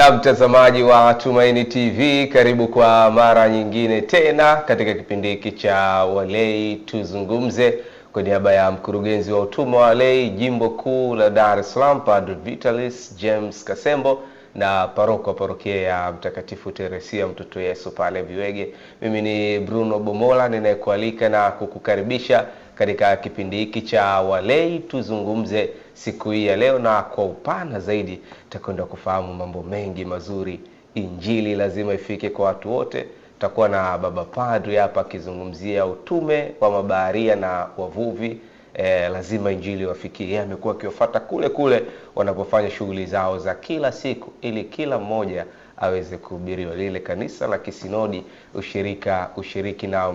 Na mtazamaji wa Tumaini TV, karibu kwa mara nyingine tena katika kipindi hiki cha Walei Tuzungumze. Kwa niaba ya mkurugenzi wa utume wa Walei Jimbo Kuu la Dar es Salaam, Padre Vitalis James Kasembo, na paroko parokia ya Mtakatifu Teresia Mtoto Yesu pale Viwege, mimi ni Bruno Bomola ninayekualika na kukukaribisha katika kipindi hiki cha Walei Tuzungumze siku hii ya leo, na kwa upana zaidi tutakwenda kufahamu mambo mengi mazuri. Injili lazima ifike kwa watu wote. Tutakuwa na baba padri hapa akizungumzia utume wa mabaharia na wavuvi. Lazima injili wafikie. Yeye amekuwa akiwafuata kule kule wanapofanya shughuli zao za kila siku, ili kila mmoja aweze kuhubiriwa. Lile kanisa la kisinodi, ushiriki nao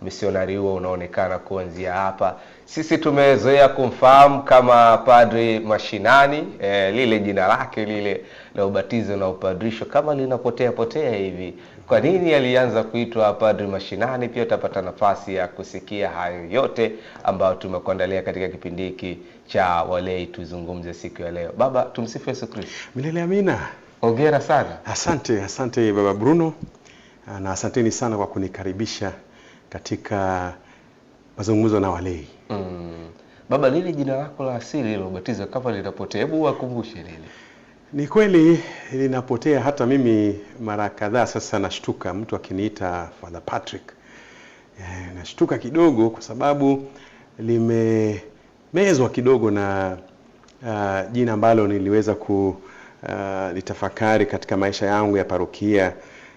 misionari huo unaonekana kuanzia hapa. Sisi tumezoea kumfahamu kama Padri Mashinani, lile jina lake lile la ubatizo na upadrisho kama linapotea hivi. Kwa nini alianza kuitwa Padri Mashinani? Pia utapata nafasi ya kusikia hayo yote ambayo tumekuandalia katika kipindi hiki cha Walei Tuzungumze siku ya leo. Baba, tumsifu Yesu Kristo. Milele amina. Hongera sana. Asante Baba Bruno, na asanteni sana kwa kunikaribisha katika mazungumzo na walei. Baba, lile jina lako la asili la ubatizo kama linapotea, hebu wakumbushe lile. Ni kweli linapotea, hata mimi mara kadhaa sasa nashtuka mtu akiniita Father Patrick. Nashtuka kidogo kwa sababu limemezwa kidogo na jina ambalo niliweza litafakari katika maisha yangu ya parokia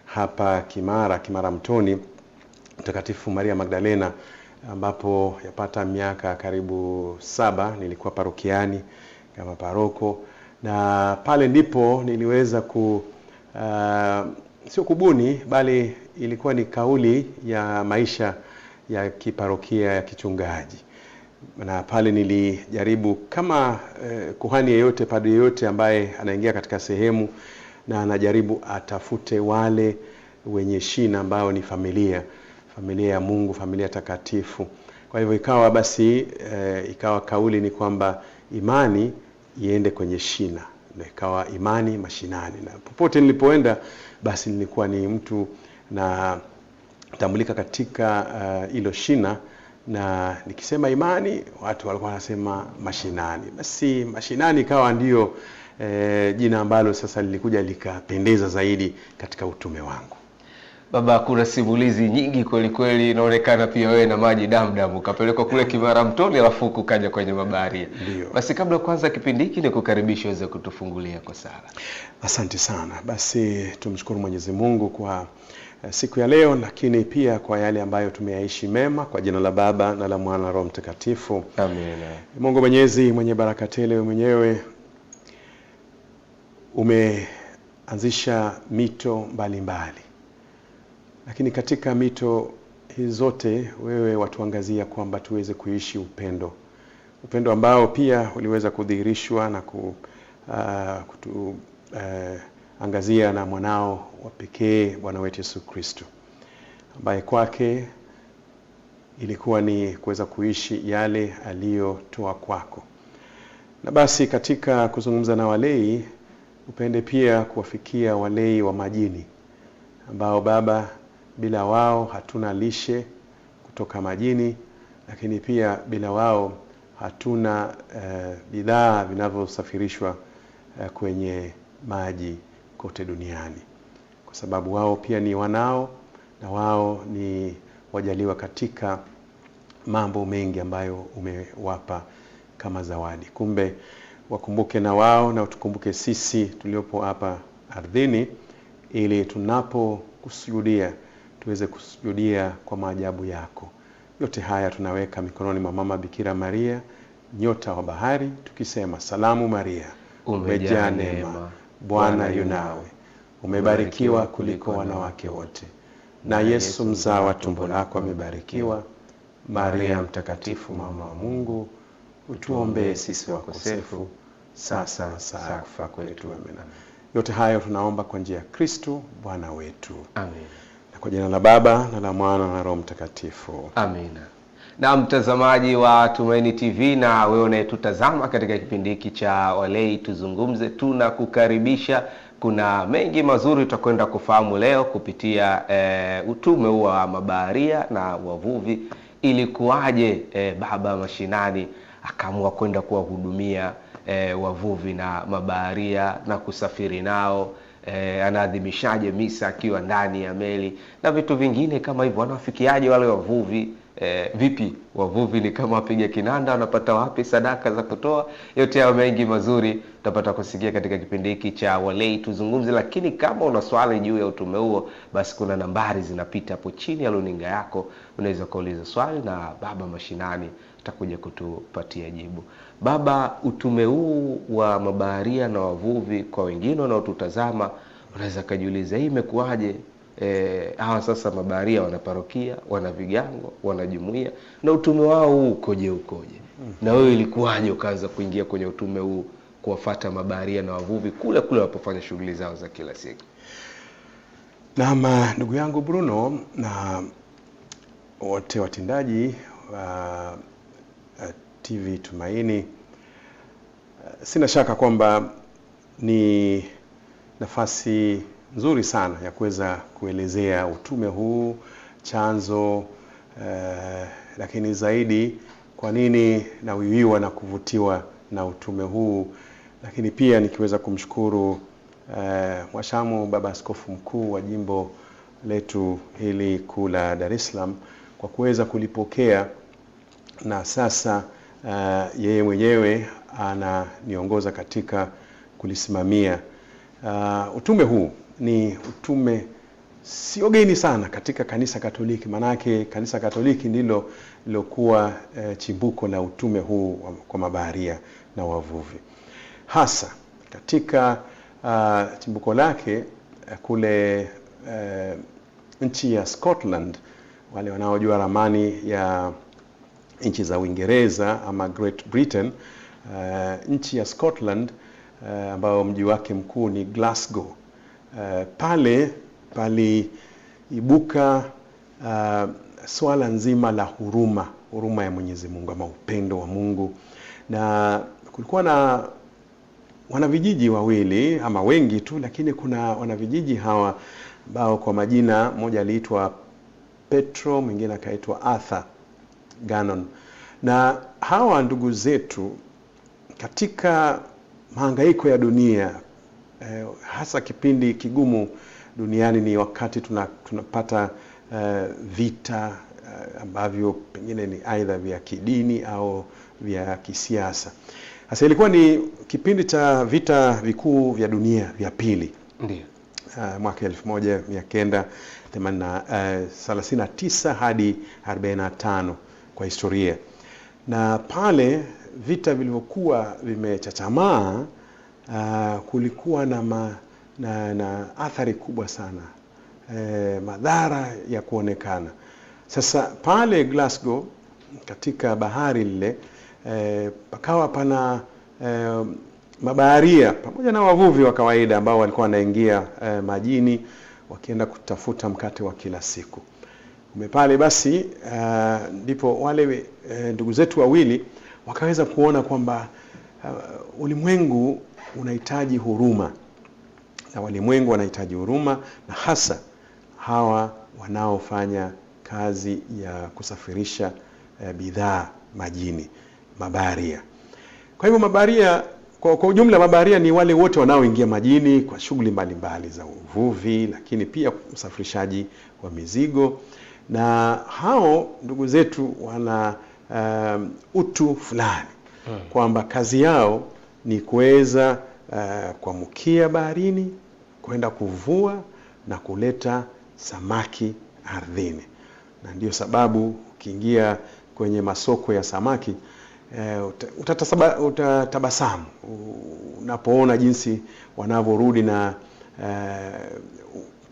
hapa Kimara Mtoni, Mtakatifu Maria Magdalena, ambapo yapata miaka karibu 7 nilikuwa parokiani kama paroko, na pale ndipo niliweza sio kubuni, bali ilikuwa ni kauli ya maisha ya kiparokia ya kichungaji. Na pale nilijaribu kama kuhani yeyote, padri yeyote ambaye anaingia katika sehemu na anajaribu atafute wale wenye shina ambao ni familia ya Mungu, familia takatifu. Kwa hivyo ikawa basi ikawa kauli ni kwamba imani iende kwenye shina, na ikawa imani mashinani. Na popote nilipoenda basi nilikuwa ni mtu na tambulika katika hilo shina, na nikisema imani watu walikuwa wanasema mashinani. Basi mashinani ikawa ndio jina ambalo sasa lilikuja likapendeza zaidi katika utume wangu. Baba, kuna simulizi nyingi kweli, inaonekana pia wewe na maji damu ukapelekwa kule Kimara Mtoni alafu ukaja kwenye mabaharia. Basi kabla kwanza kipindi hiki ni kukaribisha uweze kutufungulia kwa sala. Asante sana. Basi tumshukuru Mwenyezi Mungu kwa siku ya leo, lakini pia kwa yale ambayo tumeyaishi mema, kwa jina la Baba na la Mwana na Roho Mtakatifu. Amina. Mungu Mwenyezi mwenye baraka tele, mwenyewe umeanzisha mito mbalimbali. Lakini katika mito hizi zote wewe watuangazia kwamba tuweze kuishi upendo ambao pia uliweza kudhihirishwa na kutuangazia na mwanao wa pekee Bwana wetu Yesu Kristo, ambaye kwake ilikuwa ni kuweza kuishi yale aliyotoa kwako. Na basi katika kuzungumza na walei, upende pia kuwafikia walei wa majini ambao Baba, bila wao hatuna lishe kutoka majini, lakini pia bila wao hatuna bidhaa vinavyosafirishwa kwenye maji kote duniani, kwa sababu wao pia ni wanao, na wao ni wajaliwa katika mambo mengi ambayo umewapa kama zawadi. Kumbe wakumbuke na wao, na utukumbuke sisi tuliopo hapa ardhini, ili tunapokusujudia tuweze kusujudia kwa maajabu yako. Yote haya tunaweka mikononi mwa Mama Bikira Maria, nyota wa bahari, tukisema: Salamu Maria, umejaa neema, Bwana yu nawe, umebarikiwa kuliko wanawake wote, na Yesu mzao wa tumbo lako amebarikiwa. Maria mtakatifu, mama wa Mungu, utuombee sisi wakosefu, sasa na saa kufa kwetu. Amina. Yote hayo tunaomba kwa njia ya Kristo Bwana wetu. Amen. Na kwa jina la Baba na la Mwana na Roho Mtakatifu. Amina. Na mtazamaji wa Tumaini TV, na wewe unayetutazama katika kipindi hiki cha Walei Tuzungumze, tunakukaribisha Kuna mengi mazuri tutakwenda kufahamu leo kupitia utume wa mabaharia na wavuvi. Ilikuwaje baba mashinani akaamua kwenda kuwahudumia wavuvi na mabaharia na kusafiri nao? Anaadhimishaje misa akiwa ndani ya meli na vitu vingine kama hivyo? Wanawafikiaje wale wavuvi? Vipi wavuvi ni kama wapiga kinanda, wanapata wapi sadaka za kutoa? Yote hayo mengi mazuri tutapata kusikia katika kipindi hiki cha Walei Tuzungumze. Lakini kama una swali juu ya utume huo, basi kuna nambari zinapita hapo chini ya runinga yako, unaweza kuuliza swali na baba mashinani atakuja kutupatia jibu. Baba, utume huu wa mabaharia na wavuvi, kwa wengine wanaotutazama unaweza kujiuliza hii imekuaje? Hawa sasa mabaharia wana parokia, wana vigango, wana jumuiya, na utume wao huu ukoje? Na wewe ilikuwaje ukaanza kuingia kwenye utume huu kuwafuata mabaharia na wavuvi kule wanapofanya shughuli zao za kila siku? Na ndugu yangu Bruno na wote watendaji wa TV Tumaini, sina shaka kwamba ni nafasi nzuri sana ya kuweza kuelezea utume huu, chanzo, lakini zaidi kwa nini nawiwiwa na kuvutiwa na utume huu. Lakini pia nikiweza kumshukuru Mwashamu Baba Askofu Mkuu wa jimbo letu hili kuu la Dar es Salaam kwa kuweza kulipokea, na sasa yeye mwenyewe ananiongoza katika kulisimamia. Utume huu ni utume sio geni sana katika kanisa Katoliki, manake kanisa Katoliki ndilo lilokuwa chimbuko la utume huu kwa mabaharia na wavuvi. Hasa katika chimbuko lake kule nchi ya Scotland. Wale wanaojua ramani ya nchi za Uingereza ama Great Britain, nchi ya Scotland ambao mji wake mkuu ni Glasgow, pale paliibuka swala nzima la huruma ya Mwenyezi Mungu ama upendo wa Mungu. Na kulikuwa na wanavijiji wawili ama wengi tu, lakini kuna wanavijiji hawa ambao kwa majina, mmoja aliitwa Petro, mwingine akaitwa Arthur Gannon. Na hawa ndugu zetu katika mahangaiko ya dunia, hasa kipindi kigumu duniani ni wakati tunapata vita ambavyo pengine ni aidha vya kidini au vya kisiasa. Sasa ilikuwa ni kipindi cha vita vikuu vya dunia vya pili. Ndio. Mwaka 1939 hadi 45 kwa historia. Na pale vita vilivyokuwa vimechachamaa, kulikuwa na athari kubwa sana, madhara ya kuonekana. Sasa pale Glasgow katika bahari lile, pakawa pana mabaharia pamoja na wavuvi wa kawaida ambao walikuwa wanaingia majini wakienda kutafuta mkate wa kila siku. Pale basi ndipo wale ndugu zetu wawili wakaweza kuona kwamba ulimwengu unahitaji huruma, na walimwengu wanahitaji huruma, na hasa hawa wanaofanya kazi ya kusafirisha bidhaa majini, mabaharia. Kwa hivyo mabaharia, kwa ujumla mabaharia ni wale wote wanaoingia majini kwa shughuli mbalimbali za uvuvi, lakini pia usafirishaji wa mizigo. Na hao ndugu zetu wana utu fulani kwamba kazi yao ni kuweza kuamukia baharini, kwenda kuvua na kuleta samaki ardhini. Na ndio sababu ukiingia kwenye masoko ya samaki utatabasamu unapoona jinsi wanavyorudi na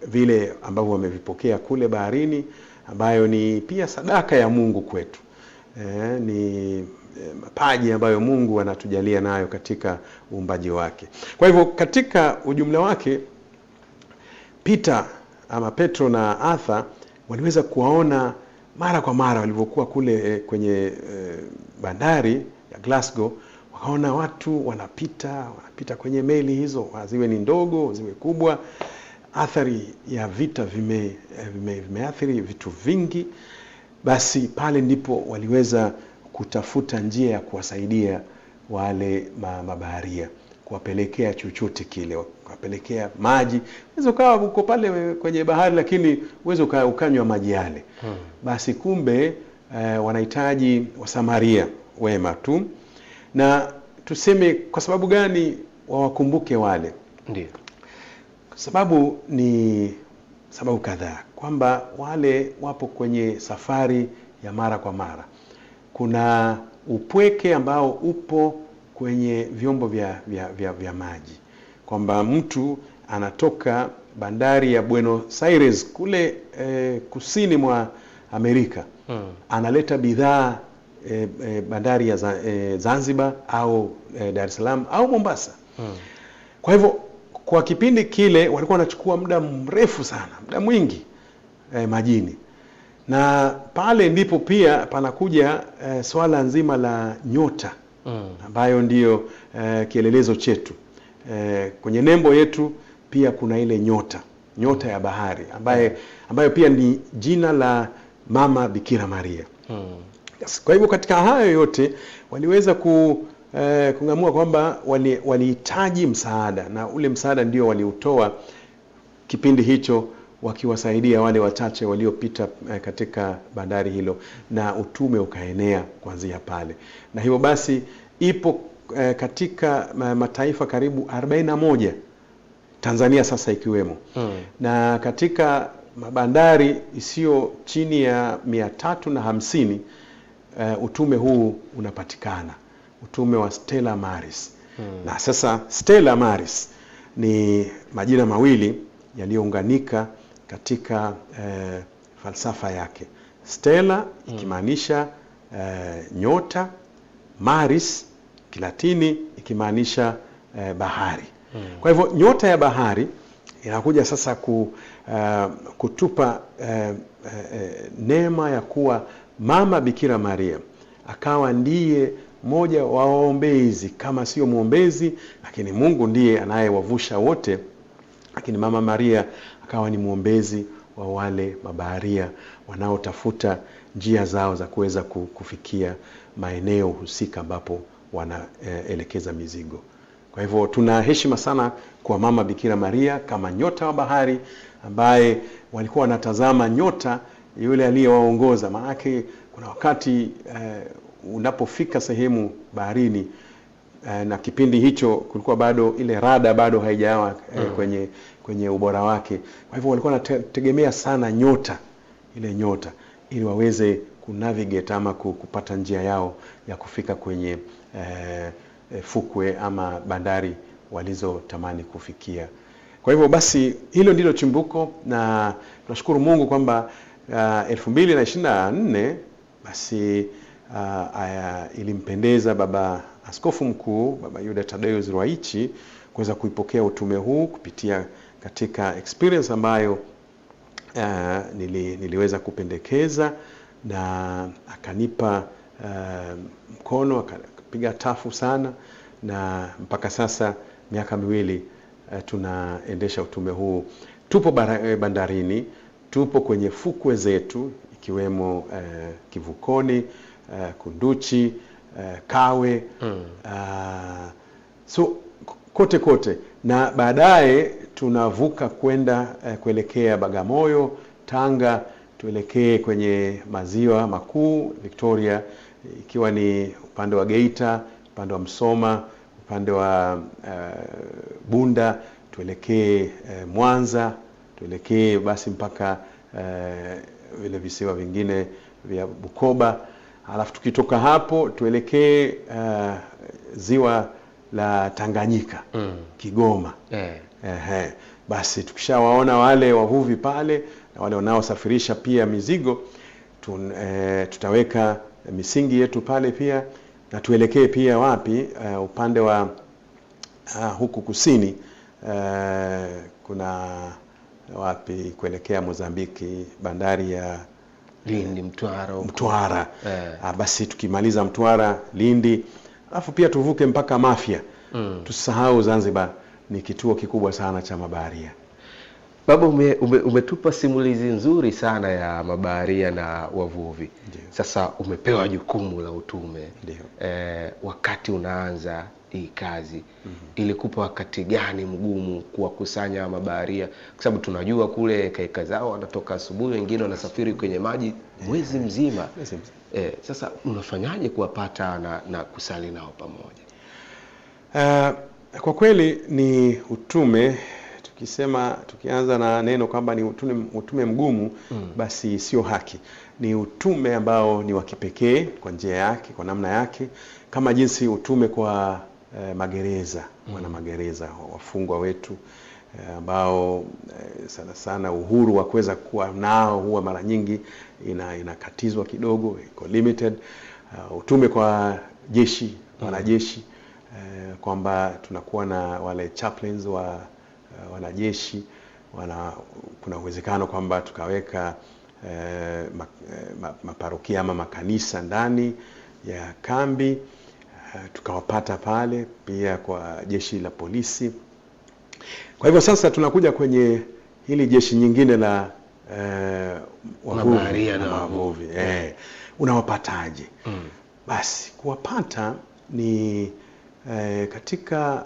vile ambavyo wamevipokea kule baharini, ambayo ni pia sadaka ya Mungu kwetu. Ni mapaji ambayo Mungu anatujalia nayo katika uumbaji wake. Kwa hivyo katika ujumla wake, Petro na Arthur waliweza kuwaona mara kwa mara walivyokuwa kule kwenye bandari ya Glasgow. wakaona watu wanapita kwenye meli hizo, ziwe ni ndogo ziwe kubwa. Athari ya vita vimeathiri vitu vingi. Basi pale ndipo waliweza kutafuta njia ya kuwasaidia wale mabaharia, kuwapelekea chochote kile, kuwapelekea maji. Uwezo ukawa uko pale kwenye bahari, lakini uwezo ukanywa maji yale. Basi kumbe wanahitaji wasamaria wema tu. Na tuseme kwa sababu gani wawakumbuke wale? Ndiyo. Sababu ni sababu kadhaa, kwamba wale wapo kwenye safari ya mara kwa mara. Kuna upweke ambao upo kwenye vyombo vya maji, kwamba mtu anatoka bandari ya Buenos Aires kule kusini mwa Amerika, analeta bidhaa bandari ya Zanzibar au Dar es Salaam au Mombasa. Kwa hivyo kwa kipindi kile walikuwa wanachukua muda mrefu sana, muda mwingi majini. Na pale ndipo pia panakuja swala nzima la nyota, ambayo ndiyo kielelezo chetu. Kwenye nembo yetu pia kuna ile nyota ya bahari, ambayo pia ni jina la Mama Bikira Maria. Kwa hivyo katika hayo yote waliweza kung'amua kwamba walihitaji msaada, na ule msaada ndio waliutoa kipindi hicho, wakiwasaidia wale wachache waliopita katika bandari hilo, na utume ukaenea kuanzia pale. Na hivyo basi ipo katika mataifa karibu 41, Tanzania sasa ikiwemo. Na katika mabandari isiyo chini ya 350 utume huu unapatikana, utume wa Stella Maris. Na sasa Stella Maris ni majina mawili yaliyounganika katika falsafa yake. Stella ikimaanisha nyota, Maris Kilatini ikimaanisha bahari. Kwa hivyo nyota ya bahari inakuja sasa kutupa neema ya kuwa Mama Bikira Maria akawa ndiye mmoja wa waombezi, kama sio muombezi, lakini Mungu ndiye anayewavusha wote. Lakini Mama Maria akawa ni muombezi wa wale mabaharia wanaotafuta njia zao za kuweza kufikia maeneo husika ambapo wanaelekeza mizigo. Kwa hivyo tuna heshima sana kwa Mama Bikira Maria kama nyota wa bahari, ambaye walikuwa wanatazama nyota yule aliyewaongoza. Maanake kuna wakati unapofika sehemu baharini, na kipindi hicho kulikuwa bado ile rada bado haijawa kwenye ubora wake. Kwa hivyo walikuwa wanategemea sana ile nyota ili waweze kunavigate ama kupata njia yao ya kufika kwenye fukwe ama bandari walizotamani kufikia. Kwa hivyo basi hilo ndilo chimbuko, na tunashukuru Mungu kwamba 2024 basi ilimpendeza Baba Askofu Mkuu Baba Yuda Thaddaeus Ruwaichi kuweza kuipokea utume huu kupitia katika experience ambayo niliweza kupendekeza, na akanipa mkono, akapiga tafu sana, na mpaka sasa miaka miwili tunaendesha utume huu. Tupo bandarini, tupo kwenye fukwe zetu ikiwemo Kivukoni, Kunduchi, Kawe, so kote, na baadaye tunavuka kwenda kuelekea Bagamoyo, Tanga, tuelekee kwenye maziwa makuu Victoria, ikiwa ni upande wa Geita, upande wa Msoma, upande wa Bunda, tuelekee Mwanza, tuelekee basi mpaka vile visiwa vingine vya Bukoba. Alafu tukitoka hapo tuelekee ziwa la Tanganyika, Kigoma. Basi tukishawaona wale wavuvi pale na wale wanaosafirisha pia mizigo, tutaweka misingi yetu pale pia, na tuelekee pia wapi, upande wa huku kusini, kuna wapi kuelekea Mozambiki, bandari ya Lindi, Mtwara. Basi tukimaliza Mtwara, Lindi, Alafu pia tuvuke mpaka Mafia. Tusahau Zanzibar ni kituo kikubwa sana cha mabaharia. Baba, umetupa simulizi nzuri sana ya mabaharia na wavuvi. Ndiyo. Sasa umepewa jukumu la utume. Ndiyo. Wakati unaanza hii kazi, ilikupa wakati gani mgumu kuwakusanya mabaharia? Kwa sababu tunajua kule kaika zao wanatoka asubuhi, wengine wanasafiri kwenye maji mwezi mzima. Sasa unafanyaje kuwapata na kusali nao pamoja? Kwa kweli ni utume. Tukianza na neno kwamba ni utume mgumu, basi sio haki. Ni utume ambao ni wa kipekee kwa njia yake, kwa namna yake, kama jinsi utume kwa magereza, wana magereza, wafungwa wetu ambao sana sana uhuru wa kuweza kuwa nao huwa mara nyingi inakatizwa kidogo, iko limited. Utume kwa jeshi, wanajeshi, kwamba tunakuwa na wale chaplains wa wanajeshi, kuna uwezekano kwamba tukaweka maparokia ama makanisa ndani ya kambi, tukawapata pale pia kwa jeshi la polisi. Kwa hivyo sasa tunakuja kwenye hili jeshi nyingine la wavuvi. Unawapataje? Basi kuwapata ni katika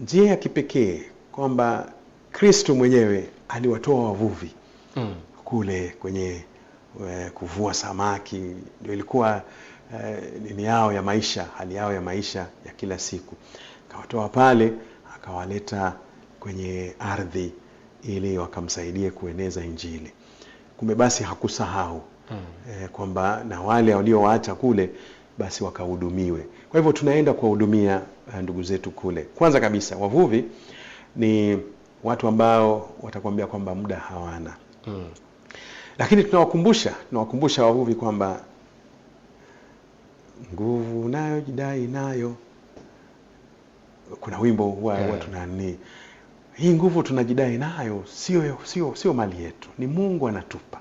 njia ya kipekee, kwamba Kristo mwenyewe aliwatoa wavuvi kule kwenye kuvua samaki. Ndio ilikuwa nini yao ya maisha, hali yao ya maisha ya kila siku. Akawatoa pale, akawaleta kwenye ardhi ili wakamsaidie kueneza Injili. Kumbe basi hakusahau kwamba na wale waliowaacha kule basi wakahudumiwe. Kwa hivyo tunaenda kuwahudumia ndugu zetu kule. Kwanza kabisa, wavuvi ni watu ambao watakwambia kwamba muda hawana. Lakini tunawakumbusha wavuvi kwamba nguvu nayo jidai nayo. Kuna wimbo huwa tunani, hii nguvu tunajidai nayo sio mali yetu, ni Mungu anatupa.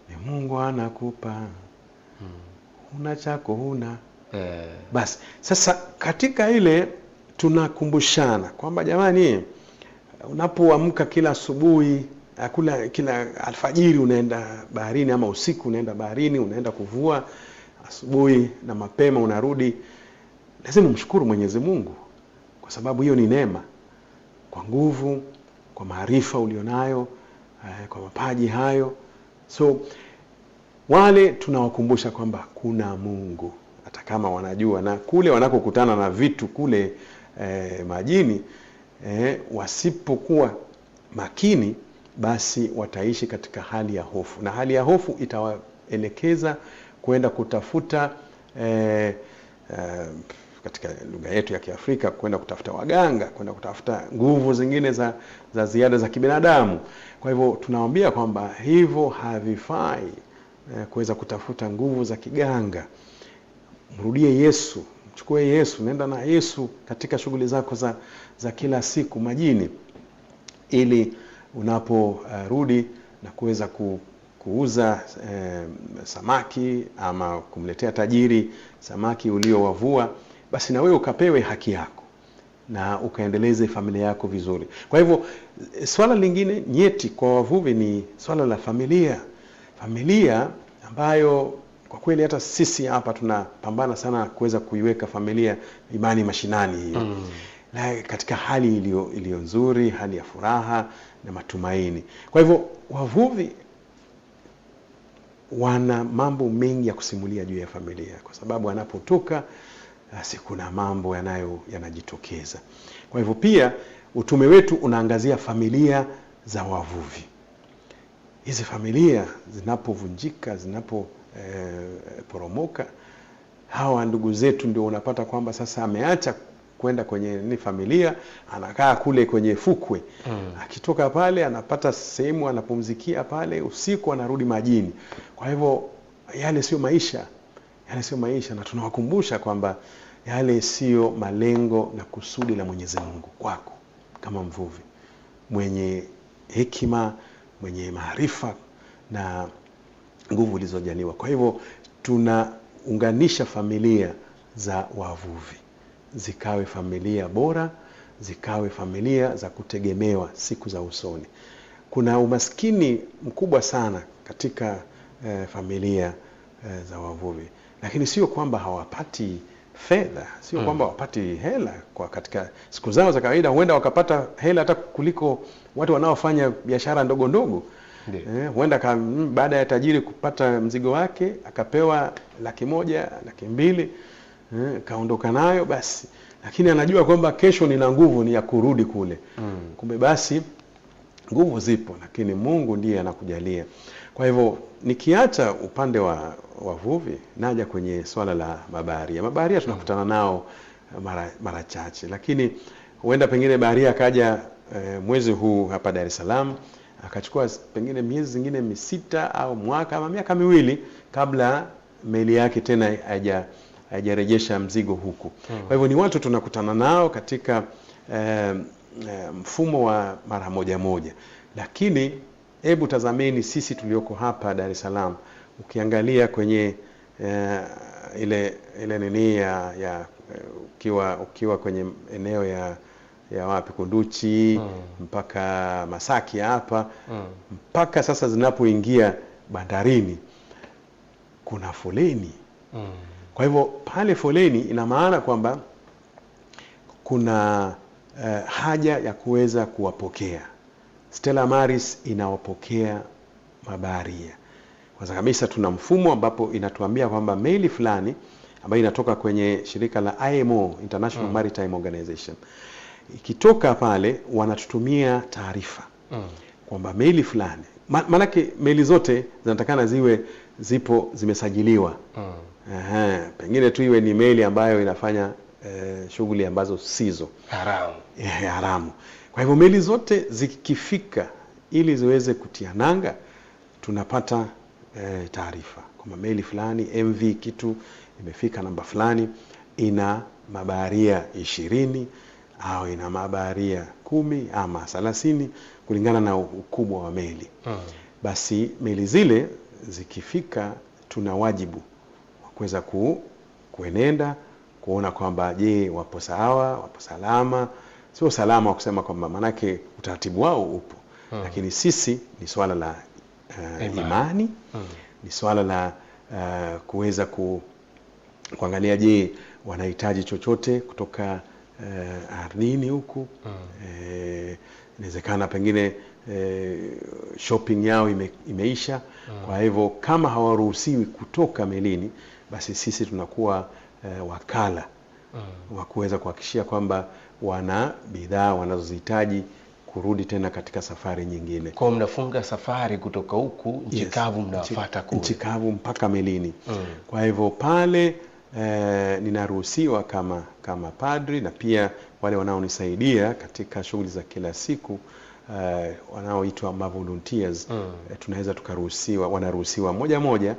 Ni Mungu anakupa. Una chako huna. Basi sasa katika ile tunakumbushana kwamba jamani, unapoamka kila asubuhi, kila alfajiri unaenda baharini, ama usiku unaenda baharini, unaenda kuvua, asubuhi na mapema unarudi, lazima mshukuru Mwenyezi Mungu, kwa sababu hiyo ni neema, kwa nguvu, kwa maarifa ulionayo, kwa mapaji hayo. So wale tunawakumbusha kwamba kuna Mungu, hata kama wanajua, na kule wanakokutana na vitu kule majini, wasipokuwa makini, basi wataishi katika hali ya hofu, na hali ya hofu itawaelekeza kwenda kutafuta katika lugha yetu ya Kiafrika, kwenda kutafuta waganga, kwenda kutafuta nguvu zingine za ziada za kibinadamu. Kwa hivyo tunawaambia kwamba hivyo havifai, kuweza kutafuta nguvu za kiganga. Mrudie Yesu, mchukue Yesu, nenda na Yesu katika shughuli zako za kila siku majini, ili unaporudi na kuweza kuuza samaki, ama kumletea tajiri samaki uliowavua, basi na wewe ukapewe haki yako na ukaendeleze familia yako vizuri. Kwa hivyo swala lingine nyeti kwa wavuvi ni swala la familia. Familia ambayo kwa kweli hata sisi hapa tunapambana sana kuweza kuiweka familia imani mashinani hiyo. Na katika hali iliyo nzuri, hali ya furaha na matumaini. Kwa hivyo wavuvi wana mambo mengi ya kusimulia juu ya familia, kwa sababu anapotoka basi kuna mambo yanajitokeza. Kwa hivyo pia utume wetu unaangazia familia za wavuvi. Hizi familia zinapovunjika, zinapoporomoka, hawa ndugu zetu ndio unapata kwamba sasa ameacha kwenda kwenye familia, anakaa kule kwenye fukwe. Akitoka pale anapata sehemu anapumzikia pale, usiku anarudi majini. Kwa hivyo yale sio maisha, na tunawakumbusha kwamba yale sio malengo na kusudi la Mwenyezi Mungu kwako kama mvuvi mwenye hekima, mwenye maarifa na nguvu ulizojaliwa. Kwa hivyo kuunganisha familia za wavuvi zikawe familia bora, zikawe familia za kutegemewa siku za usoni. Kuna umaskini mkubwa sana katika familia za wavuvi, lakini sio kwamba hawapati fedha, sio kwamba hawapati hela. Kwa katika siku zao za kawaida huenda wakapata hela hata kuliko watu wanaofanya biashara ndogo ndogo. Huenda baada ya tajiri kupata mzigo wake akapewa 100,000, 200,000, kaondoka nayo basi, lakini anajua kwamba kesho nina nguvu ni ya kurudi kule. Kumbe basi nguvu zipo, lakini Mungu ndiye anakujalia. Kwa hivyo nikiacha upande wa wavuvi, naja kwenye swala la mabaharia. Mabaharia tunakutana nao mara chache, lakini huenda pengine baharia akaja mwezi huu hapa Dar es Salaam, akachukua pengine miezi zingine 6 au mwaka ama miaka miwili kabla meli yake tena haijarejesha mzigo huku. Kwa hivyo ni watu tunakutana nao katika mfumo wa mara moja. Lakini hebu tazameni sisi tulioko hapa Dar es Salaam, ukiangalia kwenye ile nini ya ukiwa kwenye eneo ya wapi, Kunduchi mpaka Masaki hapa mpaka sasa zinapoingia bandarini kuna foleni. Kwa hivyo pale foleni ina maana kwamba kuna haja ya kuweza kuwapokea. Stella Maris inawapokea mabaharia. Kwanza kabisa tuna mfumo ambapo inatuambia kwamba meli fulani ambayo inatoka kwenye shirika la IMO, International Maritime Organization, ikitoka pale wanatutumia taarifa kwamba meli fulani, manake meli zote zinatakana zimesajiliwa. Pengine tu iwe ni meli ambayo inafanya shughuli ambazo sizo haramu. Kwa hivyo meli zote zikifika ili ziweze kutia nanga, tunapata taarifa kwamba meli fulani MV kitu imefika namba fulani, ina mabaharia 20 au ina mabaharia 10 ama 30 kulingana na ukubwa wa meli. Basi meli zile zikifika, tuna wajibu wa kuweza kuenenda kuona kwamba je, wapo sawa, wapo salama. Sio salama wa kusema kwamba manake utaratibu wao upo, lakini sisi ni swala la imani, ni swala la kuweza kuangalia je, wanahitaji chochote kutoka ardhini huku. Inawezekana pengine shopping yao imeisha. Kwa hivyo kama hawaruhusiwi kutoka melini, basi sisi tunakuwa wakala wa kuweza kuhakikishia kwamba wana bidhaa wanazozihitaji kurudi tena katika safari nyingine. Kwa mnafunga safari kutoka huku nchi kavu, mnafuata kule nchi kavu mpaka melini. Kwa hivyo pale ninaruhusiwa kama padri, na pia wale wanaonisaidia katika shughuli za kila siku wanaoitwa volunteers, tunaweza wanaruhusiwa moja.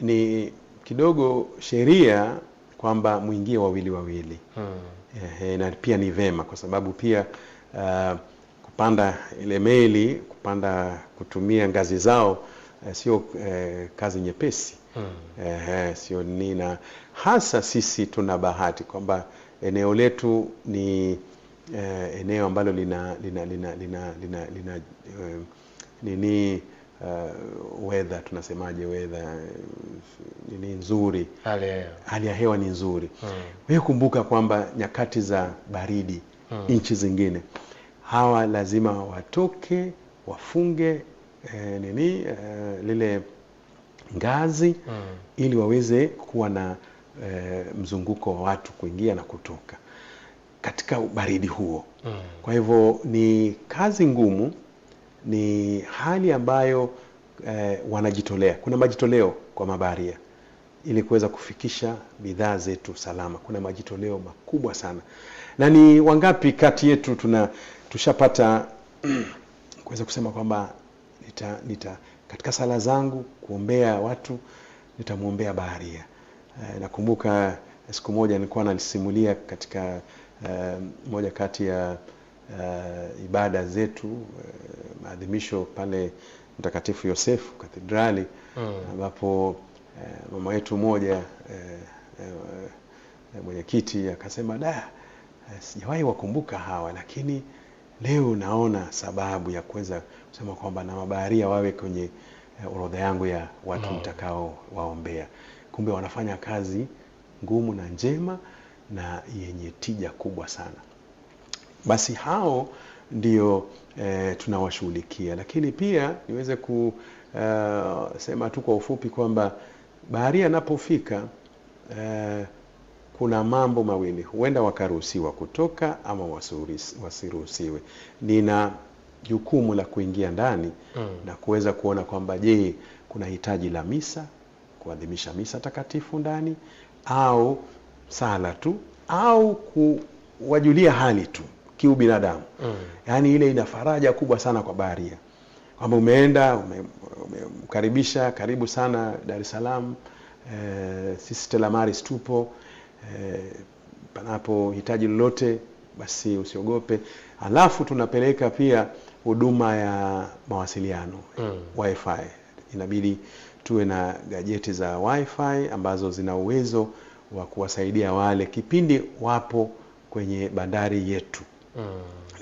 Ni kidogo sheria kwamba muingie wawili. Na pia ni vema kwa sababu pia kupanda ile meli, kutumia ngazi zao sio kazi nyepesi. Sio nina hasa sisi tuna bahati kwamba eneo letu ni eneo ambalo lina weather, tunasemaje, weather ni nzuri, hali ya hewa ni nzuri. Wewe kumbuka kwamba nyakati za baridi nchi zingine hawa lazima watoke wafunge lile ngazi ili waweze kuwa na mzunguko wa watu kuingia na kutoka katika baridi huo. Kwa hivyo ni kazi ngumu, ni hali ambayo wanajitolea. Kuna majitoleo kwa mabaharia ili kuweza kufikisha bidhaa zetu salama. Kuna majitoleo makubwa sana, na ni wangapi kati yetu tushapata kuweza kusema kwamba nita katika sala zangu kuombea watu nitamuombea baharia. Nakumbuka siku moja nilikuwa nalisimulia katika moja kati ya ibada zetu, maadhimisho pale Mtakatifu Yosefu katedrali, ambapo mama wetu mmoja mwenyekiti akasema, sijawahi wakumbuka hawa, lakini leo naona sababu ya kuweza kusema kwamba na mabaharia wawe kwenye orodha yangu ya watu mtakao waombea. Kumbe wanafanya kazi ngumu na njema na yenye tija kubwa sana. Basi hao ndio tunawashughulikia, lakini pia niweze kusema tu kwa ufupi kwamba baharia anapofika kuna mambo mawili, huenda wakaruhusiwa kutoka ama wasiruhusiwe. Nina jukumu la kuingia ndani na kuweza kuona kwamba je, kuna hitaji la misa, kuadhimisha misa takatifu ndani, au sala tu, au kuwajulia hali tu kiubinadamu. Yaani ile ina faraja kubwa sana kwa baharia, kwamba umeenda umemkaribisha, karibu sana Dar es Salaam, sisi Stella Maris tupo, panapo hitaji lolote basi usiogope. Alafu tunapeleka pia huduma ya mawasiliano, wifi. Inabidi tuwe na gajeti za wifi ambazo zina uwezo wa kuwasaidia wale kipindi wapo kwenye bandari yetu,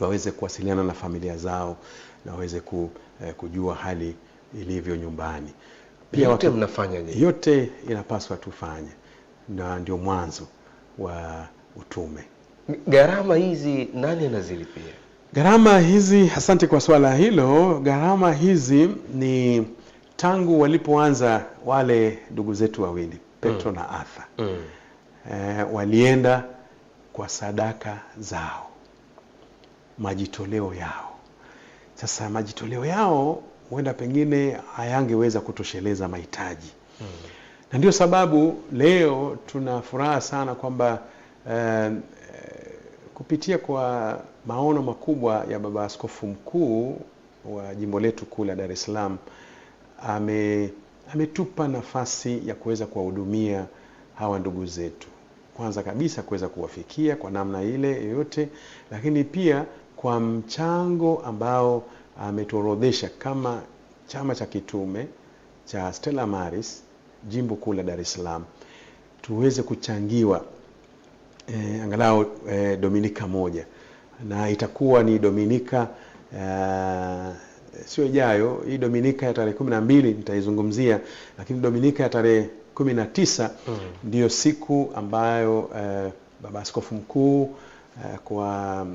waweze kuwasiliana na familia zao na waweze kujua hali ilivyo nyumbani. Pia yote mnafanya nini? Yote inapaswa tufanye, na ndio mwanzo wa utume. Gharama hizi nani anazilipia? Gharama hizi, asante kwa swala hilo. Gharama hizi ni tangu walipoanza wale ndugu zetu wawili, Petro na Arthur. Walienda kwa sadaka zao, majitoleo yao. Sasa majitoleo yao huenda pengine hayangeweza kutosheleza mahitaji. Na ndio sababu leo tuna furaha sana kwamba kupitia kwa maono makubwa ya Baba Askofu Mkuu wa jimbo letu kuu la Dar es Salaam, ametupa nafasi ya kuweza kuwahudumia hawa ndugu zetu. Kwanza kabisa kuweza kuwafikia kwa namna ile yoyote, lakini pia kwa mchango ambao ametuorodhesha kama chama cha kitume cha Stella Maris jimbo kuu la Dar es Salaam, tuweze kuchangiwa angalau Dominika moja, na itakuwa ni Dominika sio ijayo. Hii Dominika ya tarehe 12 nitaizungumzia, lakini Dominika ya tarehe 19 ndiyo siku ambayo Baba Askofu Mkuu kwa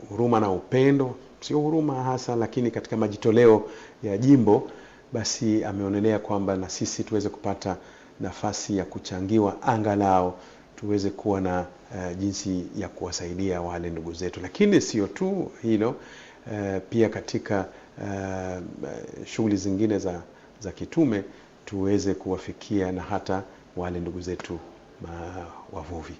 huruma na upendo, sio huruma hasa, lakini katika majitoleo ya jimbo, basi ameonelea kwamba na sisi tuweze kupata nafasi ya kuchangiwa, angalau tuweze kuwa na jinsi ya kuwasaidia wale ndugu zetu. Lakini sio tu hilo, pia katika shughuli zingine za kitume tuweze kuwafikia na hata wale ndugu zetu wavuvi.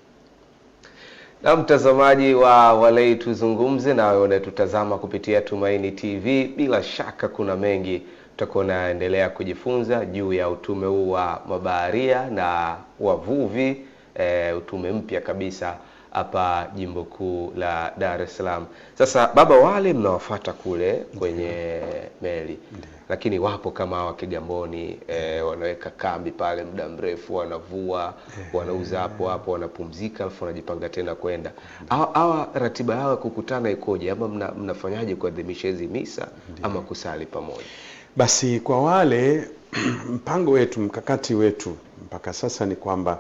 Na mtazamaji wa Walei Tuzungumze, na wewe unatutazama kupitia Tumaini TV, bila shaka kuna mengi tutakuwa naendelea kujifunza juu ya utume huu wa mabaharia na wavuvi, utume mpya kabisa hapa jimbo kuu la Dar es Salaam. Sasa baba, wale mnawafuata kule kwenye meli, lakini wapo kama wa Kigamboni, wanaweka kambi pale muda mrefu, wanavua, wanauza hapo, wanapumzika, alafu wanajipanga tena kwenda. Hawa ratiba yao kukutana ikoje, ama mnafanyaje kuadhimisha hizi misa ama kusali pamoja? Basi kwa wale mpango wetu, mkakati wetu mpaka sasa ni kwamba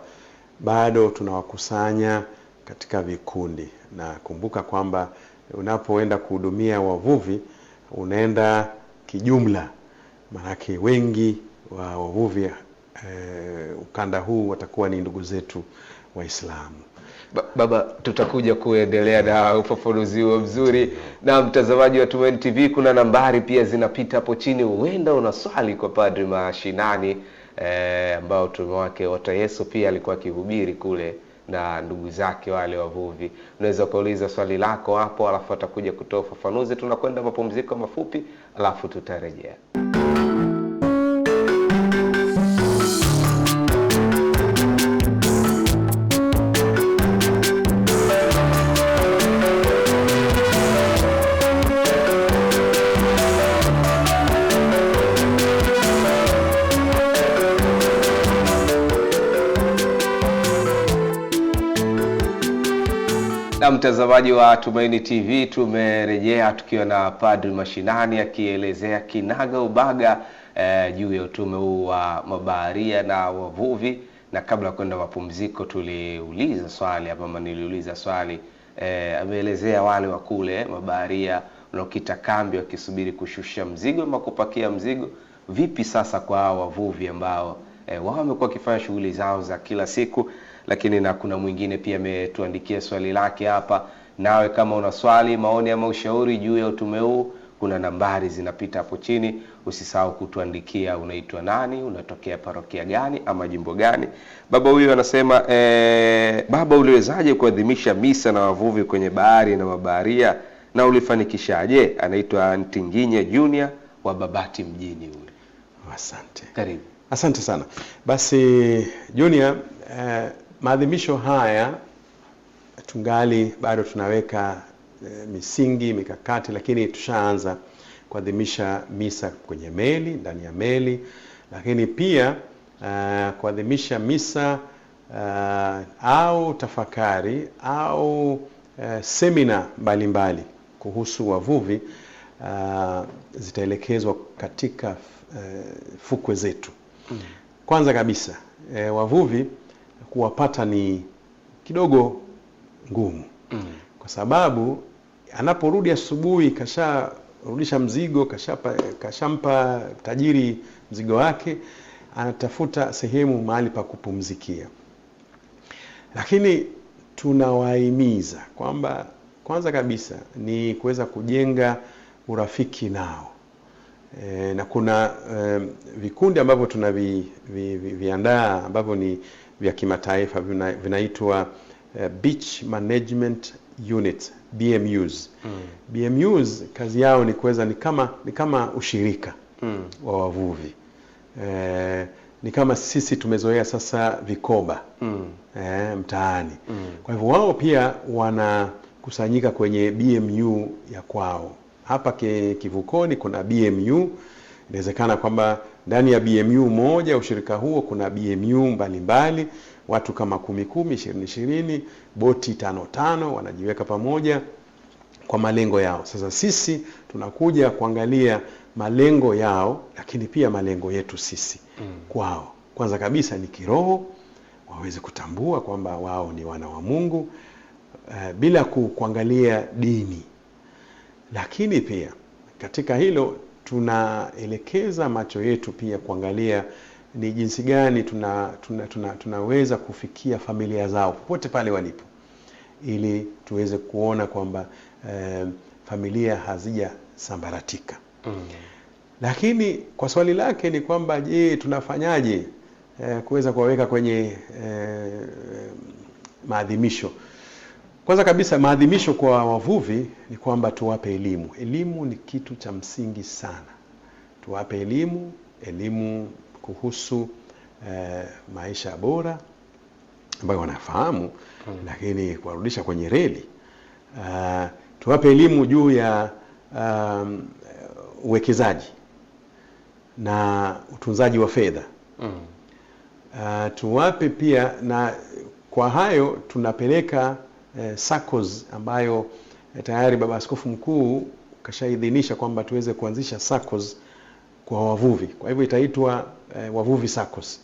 bado tunawakusanya katika vikundi, na kumbuka kwamba unapoenda kuhudumia wavuvi unaenda kijumla, maanake wengi wa wavuvi ukanda huu watakuwa ni ndugu zetu Waislamu. Baba, tutakuja kuendelea na ufafanuzi huo mzuri. Na mtazamaji wa Tumaini TV, kuna nambari pia zinapita hapo chini, huenda una swali kwa Padri Mashinani ambao utume wake Ota Yesu pia alikuwa akihubiri kule na ndugu zake wale wavuvi. Unaweza kuuliza swali lako hapo, alafu atakuja kutoa ufafanuzi. Tunakwenda mapumziko mafupi, alafu tutarejea. Na mtazamaji wa Tumaini TV, tumerejea tukiwa na Padri Mashinani akielezea kinaga ubaga juu ya utume huu wa mabaharia na wavuvi. Na kabla kwenda mapumziko niliuliza swali ameelezea wale wa kule mabaharia wanaokita kambi wakisubiri kushusha mzigo ama kupakia mzigo. Vipi sasa kwa hao wavuvi ambao wao wamekuwa wakifanya shughuli zao za kila siku? Lakini na kuna mwingine pia ametuandikia swali lake hapa. Nawe kama una swali, maoni ama ushauri juu ya utume huu, kuna nambari zinapita hapo chini. Usisahau kutuandikia unaitwa nani, unatokea parokia gani ama jimbo gani. Baba huyu anasema baba, uliwezaje kuadhimisha misa na wavuvi kwenye bahari na mabaharia na ulifanikishaje? Anaitwa Ntinginye Junior wa Babati mjini huyu. Asante. Karibu. Asante sana. Basi Junior, maadhimisho haya tungali bado tunaweka misingi, mikakati, lakini tushaanza kuadhimisha misa kwenye meli, ndani ya meli, lakini pia kuadhimisha misa au tafakari au semina mbalimbali kuhusu wavuvi zitaelekezwa katika fukwe zetu. Kwanza kabisa wavuvi kuwapata ni kidogo ngumu, kwa sababu anaporudi asubuhi kasharudisha mzigo, kashampa tajiri mzigo wake, anatafuta sehemu mahali pa kupumzikia. Lakini tunawahimiza kwamba kwanza kabisa ni kuweza kujenga urafiki nao. Na kuna vikundi ambavyo tunaviandaa ambavyo ni vya kimataifa, vinaitwa Beach Management Unit, BMUs. BMUs kazi yao ni kuweza ni kama ushirika wa wavuvi. Ni kama sisi tumezoea sasa vikoba mtaani. Kwa hivyo wao pia wanakusanyika kwenye BMU ya kwao. Hapa Kivukoni kuna BMU. Inawezekana kwamba ndani ya BMU moja, ushirika huo, kuna BMU mbalimbali, watu kama 10, 20, boti 5 wanajiweka pamoja kwa malengo yao. Sasa sisi tunakuja kuangalia malengo yao, lakini pia malengo yetu sisi kwao. Kwanza kabisa ni kiroho, waweze kutambua kwamba wao ni wana wa Mungu bila kuangalia dini. Lakini pia katika hilo tunaelekeza macho yetu pia kuangalia ni jinsi gani tunaweza kufikia familia zao popote pale walipo, ili tuweze kuona kwamba familia hazija sambaratika. Lakini kwa swali lake ni kwamba je, tunafanyaje kuweza kuwaweka kwenye maadhimisho? Kwanza kabisa maadhimisho kwa wavuvi ni kwamba tuwape elimu. Elimu ni kitu cha msingi sana. Tuwape elimu kuhusu maisha bora ambayo wanafahamu, lakini kuwarudisha kwenye reli. Tuwape elimu juu ya uwekezaji na utunzaji wa fedha. Tuwape pia, na kwa hayo tunapeleka SACCOS ambayo tayari Baba Askofu Mkuu kashaidhinisha kwamba tuweze kuanzisha SACCOS kwa wavuvi. Kwa hivyo itaitwa wavuvi SACCOS,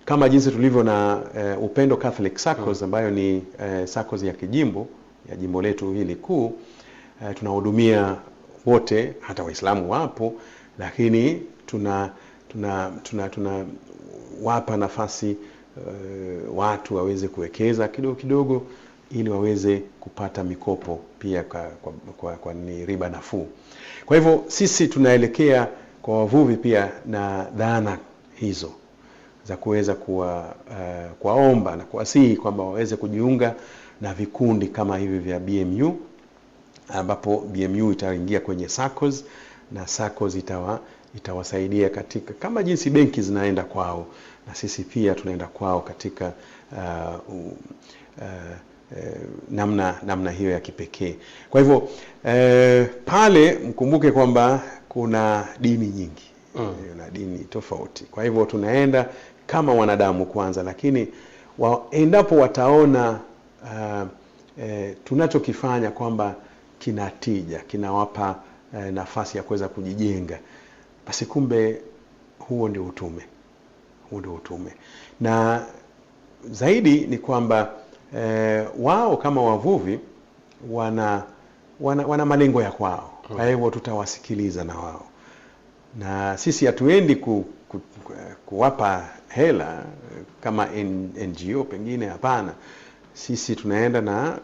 kama jinsi tulivyo na Upendo Catholic SACCOS ambayo ni SACCOS ya kijimbo, ya jimbo letu hili kuu. Tunahudumia wote, hata Waislamu wapo, lakini tuna wapa nafasi watu waweze kuwekeza kidogo kidogo ili waweze kupata mikopo pia kwa ni riba nafuu. Kwa hivyo sisi tunaelekea kwa wavuvi pia na dhana hizo za kuweza kuwaomba na kuwasihi kwamba waweze kujiunga na vikundi kama hivi vya BMU, ambapo BMU itaingia kwenye SACCOS na SACCOS itawasaidia katika kama jinsi benki zinaenda kwao, na sisi pia tunaenda kwao katika namna hiyo ya kipekee. Kwa hivyo pale mkumbuke kwamba kuna dini nyingi na dini tofauti. Kwa hivyo tunaenda kama wanadamu kwanza, lakini endapo wataona tunachokifanya kwamba kinatija, kinawapa nafasi ya kuweza kujijenga, basi kumbe huo ndio utume. Huo ndio utume. Na zaidi ni kwamba wao kama wavuvi wana malengo ya kwao. Kwa hivyo tutawasikiliza na wao. Na sisi hatuendi kuwapa hela kama NGO pengine, hapana. Sisi tunaenda na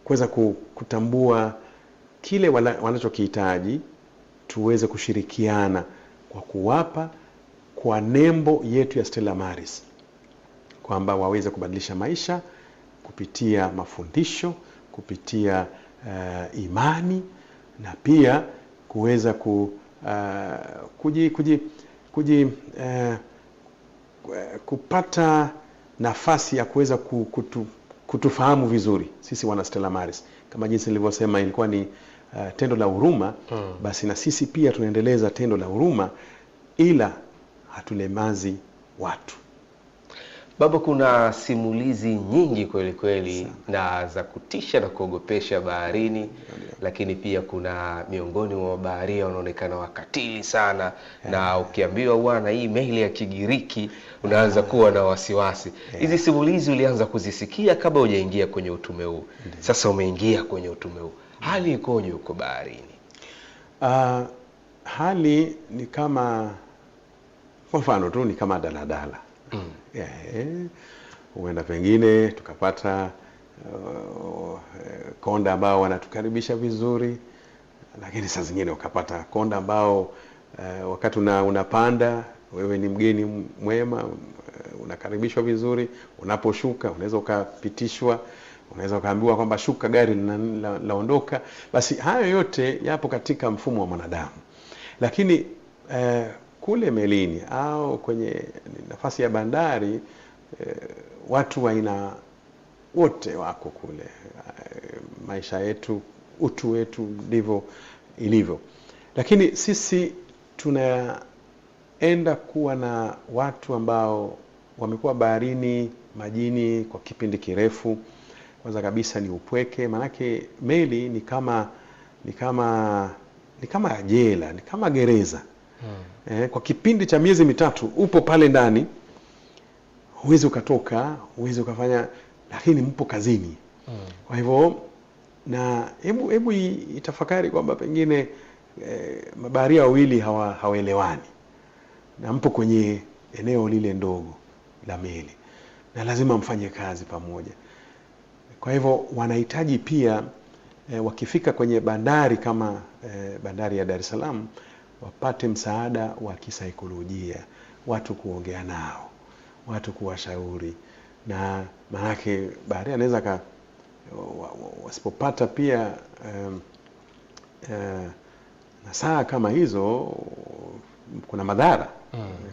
kuweza kutambua kile wanachokihitaji, tuweze kushirikiana kwa kuwapa kwa nembo yetu ya Stella Maris, kwamba waweze kubadilisha maisha kupitia mafundisho, kupitia imani, na pia kuweza kupata nafasi ya kuweza kutufahamu vizuri sisi wana Stella Maris. Kama jinsi nilivyosema, ilikuwa ni tendo la huruma. Basi na sisi pia tunaendeleza tendo la huruma, ila hatulemazi watu. Baba, kuna simulizi nyingi kweli kweli na za kutisha na kuogopesha baharini, lakini pia kuna miongoni mwa baharia wanaonekana wakatili sana, na ukiambiwa bwana hii meli ya Kigiriki unaanza kuwa na wasiwasi. Hizi simulizi ulianza kuzisikia kabla hujaingia kwenye utume huu. Sasa umeingia kwenye utume huu. Hali ikoje huko baharini? Hali ni kama, kwa mfano tu, ni kama daladala. Huenda pengine tukapata konda ambao wanatukaribisha vizuri, lakini saa zingine ukapata konda ambao wakati unapanda wewe ni mgeni mwema, unakaribishwa vizuri. Unaposhuka unaweza ukapitishwa, unaweza ukaambiwa kwamba shuka, gari laondoka. Basi hayo yote yapo katika mfumo wa mwanadamu. Lakini kule melini au kwenye nafasi ya bandari, watu aina wote wako kule. Maisha yetu, utu wetu ndivyo ilivyo. Lakini sisi tunaenda kuwa na watu ambao wamekuwa baharini, majini kwa kipindi kirefu. Kwanza kabisa ni upweke, manake meli ni kama jela, ni kama gereza. Kwa kipindi cha miezi mitatu upo pale ndani, huwezi ukatoka, huwezi ukafanya, lakini mpo kazini. Kwa hivyo, na hebu itafakari kwamba pengine mabaharia wawili hawaelewani, na mpo kwenye eneo lile ndogo la meli, na lazima mfanye kazi pamoja. Kwa hivyo wanahitaji pia wakifika kwenye bandari kama bandari ya Dar es Salaam, wapate msaada wa kisaikolojia, watu kuongea nao, watu kuwashauri. Na maanake baharia anaweza wasipopata pia na saa kama hizo, kuna madhara.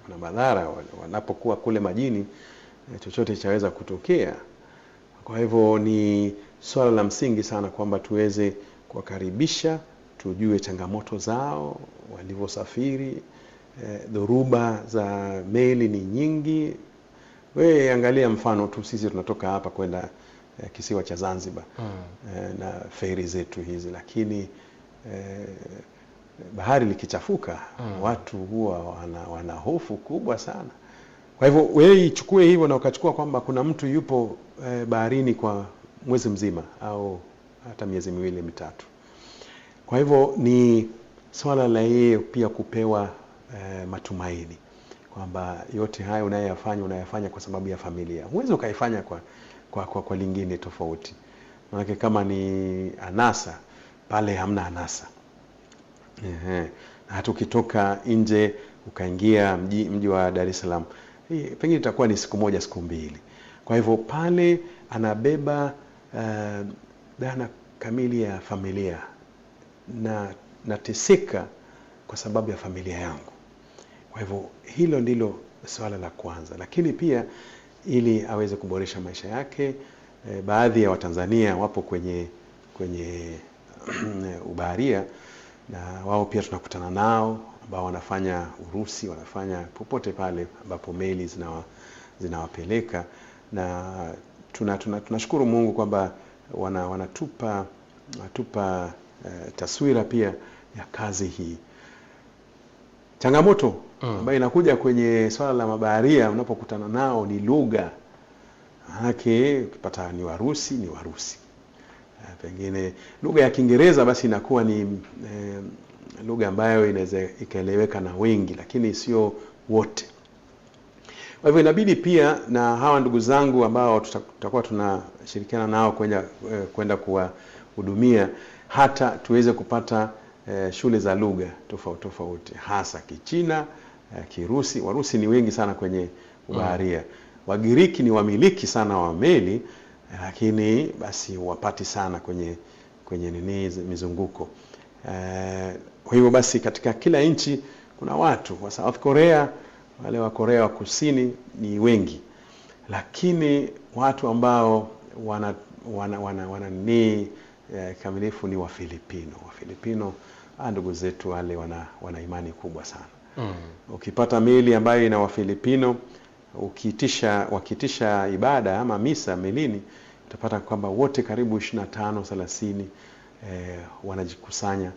Kuna madhara wanapokuwa kule majini, chochote chaweza kutokea. Kwa hivyo ni swala la msingi sana kwamba tuweze kuwakaribisha, tujue changamoto zao walivyosafiri. Dhoruba za meli ni nyingi. Wewe angalia mfano tu, sisi tunatoka hapa kwenda kisiwa cha Zanzibar na feri zetu hizi, lakini bahari likichafuka, watu huwa wana hofu kubwa sana. Kwa hivyo wewe ichukue hivyo na ukachukua kwamba kuna mtu yupo baharini kwa mwezi mzima au hata miezi miwili mitatu. Kwa hivyo ni swala la yeye pia kupewa matumaini kwamba yote haya unayafanya kwa sababu ya familia. Huwezi ukaifanya kwa lingine tofauti. Maana kama ni anasa, pale hamna anasa. Na hata ukitoka nje ukaingia mji wa Dar es Salaam, pengine itakuwa ni siku moja, siku mbili. Kwa hivyo pale anabeba dhana kamili ya familia, na nateseka kwa sababu ya familia yangu. Kwa hivyo hilo ndilo swala la kwanza. Lakini pia ili aweze kuboresha maisha yake, baadhi ya Watanzania wapo kwenye ubaharia, na wao pia tunakutana nao ambao wanafanya Urusi, wanafanya popote pale ambapo meli zinawapeleka, na tunashukuru Mungu kwamba wanatupa taswira pia ya kazi hii. Changamoto ambayo inakuja kwenye swala la mabaharia unapokutana nao ni lugha. Maanake ukipata ni Warusi, pengine lugha ya Kiingereza basi inakuwa ni lugha ambayo inaweza ikaeleweka na wengi, lakini sio wote. Kwa hivyo inabidi pia na hawa ndugu zangu ambao tutakuwa tunashirikiana nao kwenda kuwahudumia, hata tuweze kupata shule za lugha tofauti, hasa Kichina, Kirusi. Warusi ni wengi sana kwenye ubaharia. Wagiriki ni wamiliki sana wa meli, lakini basi wapati sana kwenye mizunguko. Kwa hivyo basi katika kila nchi kuna watu wa South Korea, wale wa Korea wa Kusini ni wengi, lakini watu ambao wana kamilifu ni Wafilipino. Ndugu zetu wale wana imani kubwa sana. Ukipata meli ambayo ina Wafilipino, wakitisha ibada ama misa melini, utapata kwamba wote karibu 25-30 wanajikusanya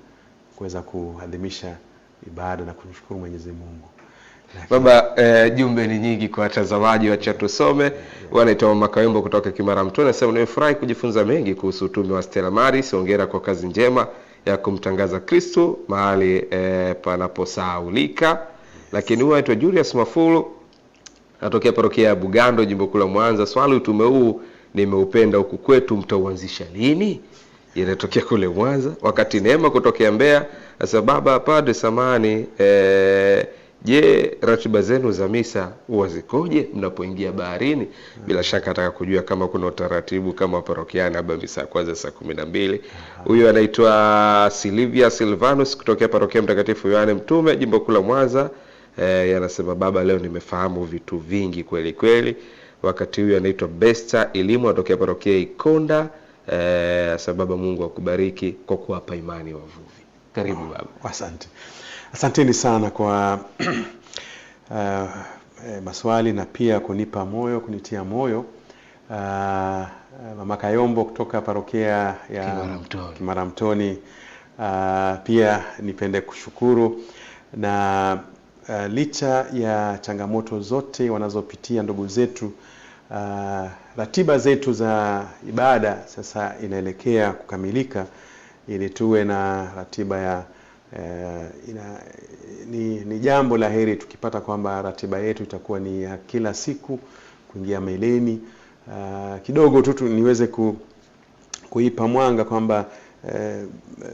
kuweza kuadhimisha ibada na kumshukuru Mwenyezi Mungu. Baba, jumbe ni nyingi kwa watazamaji, wacha tusome. Wanaitwa Mama Kayombo kutoka Kimara Mtoni, anasema nimefurahi kujifunza mengi kuhusu utume wa Stella Maris. Hongera kwa kazi njema ya kumtangaza Kristo mahali panaposahaulika. Lakini huyu anaitwa Julius Mafulu, anatokea parokia ya Bugando, Jimbo Kuu la Mwanza. Swali, utume huu nimeupenda, huku kwetu mtauanzisha lini? Inatokea kule Mwanza. Wakati Neema kutokea Mbeya, anasema baba Padre samani, je, ratiba zenu za misa huwa zikoje mnapoingia baharini? Bila shaka nataka kujua kama kuna utaratibu kama parokiani, labda misa kwanza saa 12. Huyu anaitwa Silvia Silvanus kutokea parokia Mtakatifu Yohane Mtume, Jimbo Kuu la Mwanza. Anasema baba, leo nimefahamu vitu vingi kweli kweli. Wakati huyu anaitwa Besta Elimu atokea parokia Ikonda. Sababu Mungu akubariki kwa kuwapa imani wavuvi. Karibu baba. Asanteni sana kwa maswali na pia kunipa moyo, kunitia moyo. Mama Kayombo kutoka parokia ya Kimara Mtoni, pia nipende kushukuru. Na licha ya changamoto zote wanazopitia ndugu zetu, ratiba zetu za ibada sasa inaelekea kukamilika, ili tuwe na ratiba ya ni jambo la heri tukipata kwamba ratiba yetu itakuwa ni ya kila siku kuingia meleni. Kidogo tu niweze kuipa mwanga kwamba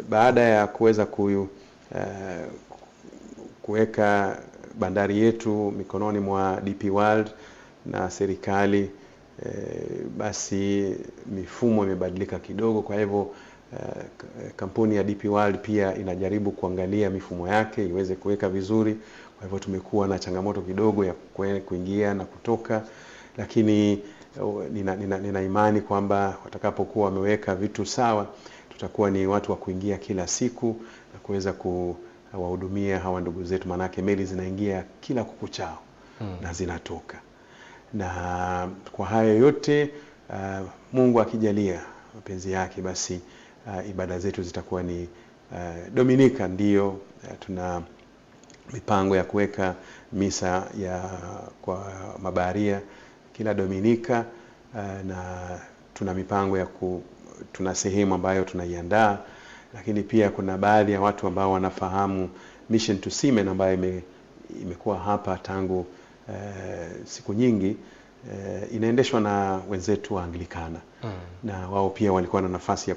baada ya kuweza kuweka bandari yetu mikononi mwa DP World na serikali, basi mifumo imebadilika kidogo. Kwa hivyo kampuni ya DP World pia inajaribu kuangalia mifumo yake iweze kuweka vizuri. Kwa hivyo tumekuwa na changamoto kidogo ya kuingia na kutoka, lakini nina imani kwamba watakapokuwa wameweka vitu sawa, tutakuwa ni watu wa kuingia kila siku na kuweza kuwahudumia hawa ndugu zetu, manake meli zinaingia kila kukuchao na zinatoka. Na kwa hayo yote Mungu akijalia mapenzi yake, basi ibada zetu zitakuwa ni Dominika. Ndio tuna mipango ya kuweka misa kwa mabaharia kila Dominika, na tuna mipango tuna sehemu ambayo tunaiandaa, lakini pia kuna baadhi ya watu ambao wanafahamu Mission to Seamen ambayo imekuwa hapa tangu siku nyingi. Inaendeshwa na wenzetu wa Anglikana, na wao pia walikuwa na nafasi ya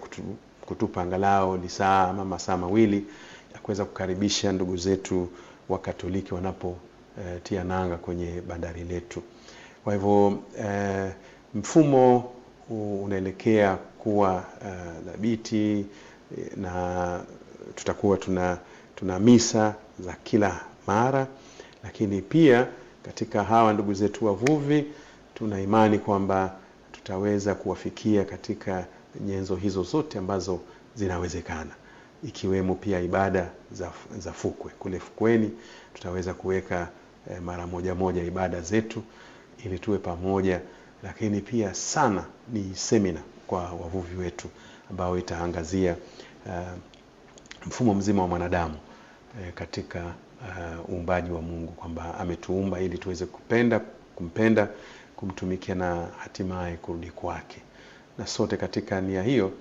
kutupa angalau ni saa ama masaa mawili ya kuweza kukaribisha ndugu zetu wa Katoliki wanapotia nanga kwenye bandari letu. Kwa hivyo mfumo unaelekea kuwa dhabiti, na tutakuwa tuna misa za kila mara, lakini pia katika hawa ndugu zetu wavuvi tuna imani kwamba tutaweza kuwafikia katika nyenzo hizo zote ambazo zinawezekana, ikiwemo pia ibada za fukwe. Kule fukweni tutaweza kuweka mara moja ibada zetu, ili tuwe pamoja lakini pia sana ni semina kwa wavuvi wetu ambao itaangazia mfumo mzima wa mwanadamu katika uumbaji wa Mungu, kwamba ametuumba ili tuweze kumpenda, kumtumikia na hatimaye kurudi kwake. Na sote katika nia hiyo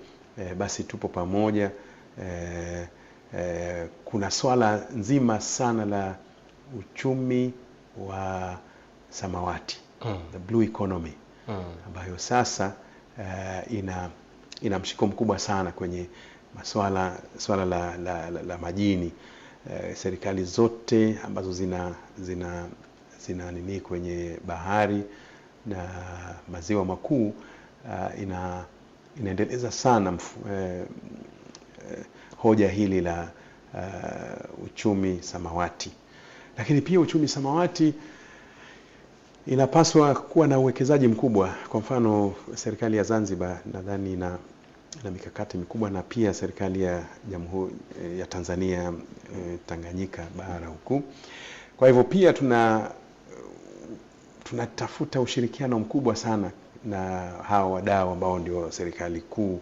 basi tupo pamoja. Kuna swala nzima sana la uchumi wa samawati, the blue economy, ambayo sasa ina mshiko mkubwa sana kwenye swala la majini. Serikali zote ambazo zina nini kwenye bahari na maziwa makuu inaendeleza sana hoja hili la uchumi samawati. Lakini pia uchumi samawati inapaswa kuwa na uwekezaji mkubwa. Kwa mfano serikali ya Zanzibar nadhani na mikakati mikubwa, na pia serikali ya Jamhuri ya Tanzania, Tanganyika bara huku. Kwa hivyo pia tunatafuta ushirikiano mkubwa sana na hao wadau ambao ndio serikali kuu,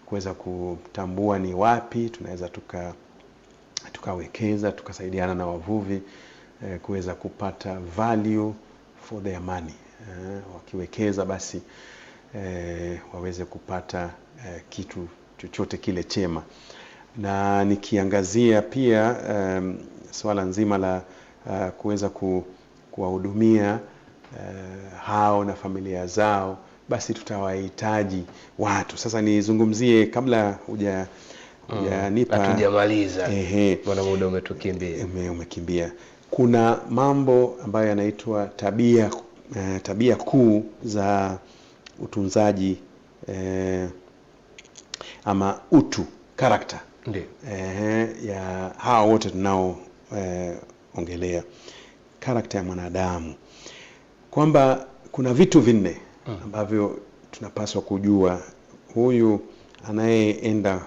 kuweza kutambua ni wapi tunaweza tukawekeza, tukasaidiana na wavuvi kuweza kupata value for their money. Wakiwekeza basi waweze kupata kitu chochote kile chema. Na nikiangazia pia swala nzima la kuweza kuwahudumia hao na familia zao, basi tutawahitaji watu. Sasa nizungumzie kabla hujanipa hatujamaliza, bwana muda umetukimbia. Umekimbia. Kuna mambo ambayo yanaitwa tabia kuu za utunzaji ama utu, character, ndio ya hao wote tunao ongelea character ya mwanadamu, kwamba kuna vitu vinne ambavyo tunapaswa kujua huyu anayeenda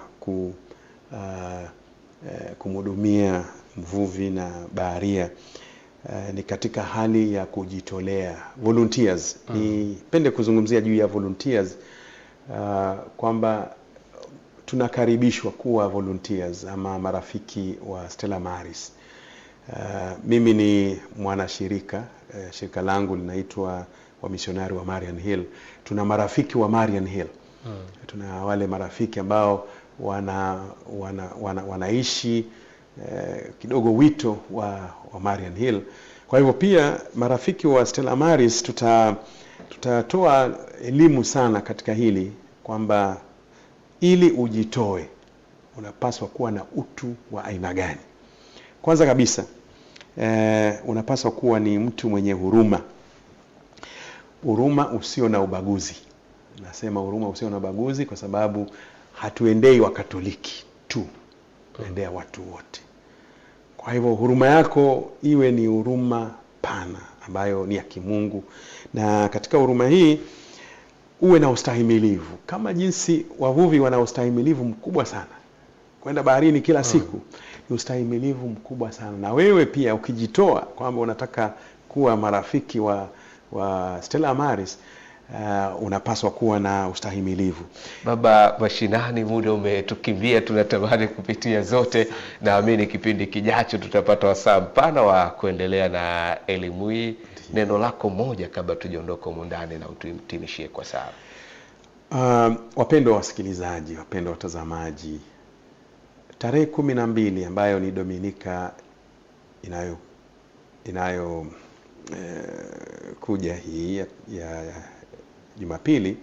kumhudumia mvuvi na baharia ni katika hali ya kujitolea, volunteers. Nipende kuzungumzia juu ya volunteers, kwamba tunakaribishwa kuwa volunteers ama marafiki wa Stella Maris. Mimi ni mwanashirika, shirika langu linaitwa Wamisionari wa Marian Hill. Tuna marafiki wa Marian Hill. Tuna wale marafiki ambao wanaishi kidogo wito wa Marian Hill. Kwa hivyo pia marafiki wa Stella Maris tutatoa elimu sana katika hili, kwamba ili ujitoe unapaswa kuwa na utu wa aina gani. Kwanza kabisa unapaswa kuwa ni mtu mwenye huruma usio na ubaguzi. Nasema huruma usio na ubaguzi kwa sababu hatuendei Wakatoliki tu, tuendea watu wote. Kwa hivyo huruma yako iwe ni huruma pana ambayo ni ya kimungu, na katika huruma hii uwe na ustahimilivu, kama jinsi wavuvi wana ustahimilivu mkubwa sana kwenda baharini kila siku. Ni ustahimilivu mkubwa sana. Na wewe pia ukijitoa kwamba unataka kuwa marafiki wa Stella Maris, unapaswa kuwa na ustahimilivu. Baba Mashinani, muda umetukimbia, tunatamani kupitia zote. Naamini kipindi kijacho tutapata wasaa mpana wa kuendelea na elimu hii. Neno lako moja kabla tujaondoka ndani na utuhitimishie kwa saa. Wapendwa wasikilizaji, wapendwa watazamaji, tarehe 12 ambayo ni Dominika inayo kuja hii ya Jumapili,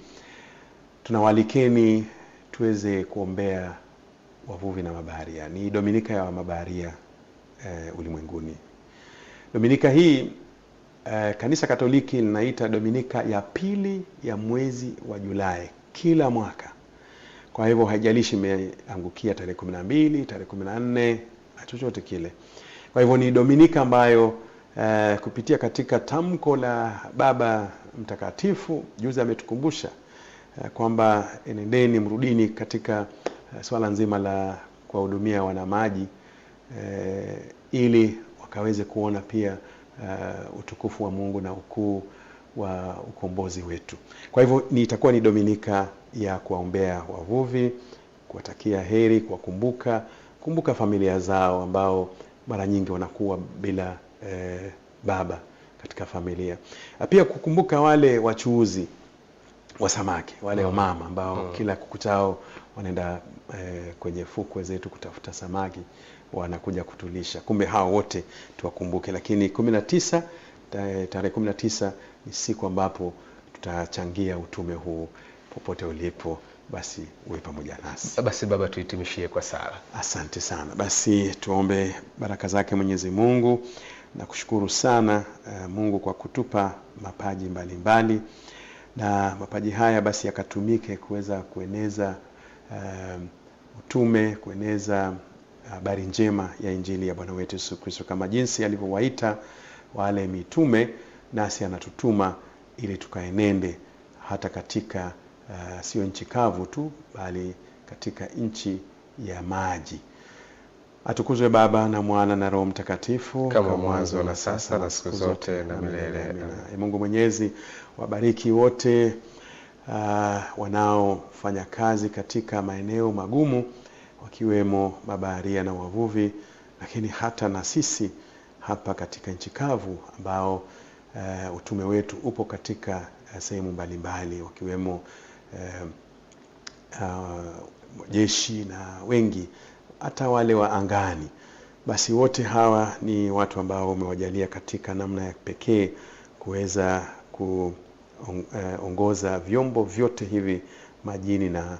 tunawalikeni tuweze kuombea wavuvi na mabaharia. Ni Dominika ya mabaharia ulimwenguni. Dominika hii Kanisa Katoliki linaita Dominika ya pili ya mwezi wa Julai kila mwaka. Kwa hivyo haijalishi imeangukia tarehe 12, tarehe 14, chochote kile. Kwa hivyo ni Dominika ambayo kupitia katika tamko la Baba Mtakatifu juzi ametukumbusha kwamba enendeni, mrudini katika swala nzima la kuwahudumia wanamaji, ili wakaweze kuona pia utukufu wa Mungu na ukuu wa ukombozi wetu. Kwa hivyo itakuwa ni Dominika ya kuwaombea wavuvi, kuwatakia heri, kumbuka familia zao ambao mara nyingi wanakuwa bila baba katika familia. Pia kukumbuka wale wachuuzi wa samaki, wale wamama ambao kila kukuchao wanaenda kwenye fukwe zetu kutafuta samaki, wanakuja kutulisha. Kumbe hao wote tuwakumbuke. Lakini tarehe 19 ni siku ambapo tutachangia utume huu. Popote ulipo, basi uwe pamoja nasi. Basi baba, tuhitimishie kwa sala. Asante sana. Basi tuombe baraka zake Mwenyezi Mungu. Na kushukuru sana Mungu kwa kutupa mapaji mbalimbali, na mapaji haya basi yakatumike kuweza kueneza utume, kueneza habari njema ya Injili ya Bwana wetu Yesu Kristo, kama jinsi alivyowaita wale mitume, nasi anatutuma ili tukaenende hata katika sio nchi kavu tu, bali katika nchi ya maji. Atukuzwe Baba na Mwana na Roho Mtakatifu, kama mwanzo na sasa na siku zote na milele. Amina. Mungu Mwenyezi wabariki wote wanaofanya kazi katika maeneo magumu, wakiwemo mabaharia na wavuvi, lakini hata na sisi hapa katika nchi kavu ambao utume wetu upo katika sehemu mbalimbali, wakiwemo jeshi na wengi hata wale wa angani. Basi wote hawa ni watu ambao umewajalia katika namna ya pekee kuweza kuongoza vyombo vyote hivi majini na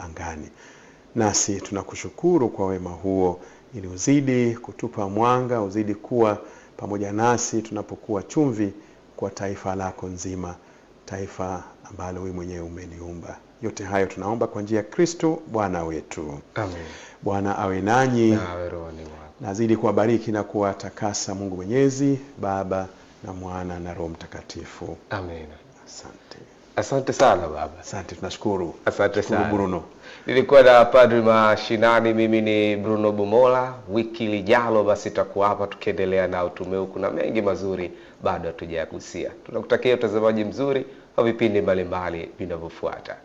angani. Nasi tunakushukuru kwa wema huo, ili uzidi kutupa mwanga, uzidi kuwa pamoja nasi tunapokuwa chumvi kwa taifa lako nzima, taifa ambalo wewe mwenyewe umeliumba. Yote hayo tunaomba kwa njia ya Kristo Bwana wetu. Amen. Bwana awe nanyi, na awe rohoni mwako. Nazidi kuwabariki na kuwatakasa Mungu Mwenyezi, Baba na Mwana na Roho Mtakatifu. Amen. Asante. Asante sana baba. Asante, tunashukuru. Asante sana Bruno. Nilikuwa na Padri Mashinani, mimi ni Bruno Bumola. Wiki lijalo basi tutakuwa hapa tukiendelea na utume huu. Kuna mengi mazuri bado hatujagusia. Tunakutakia utazamaji mzuri wa vipindi mbalimbali vinavyofuata.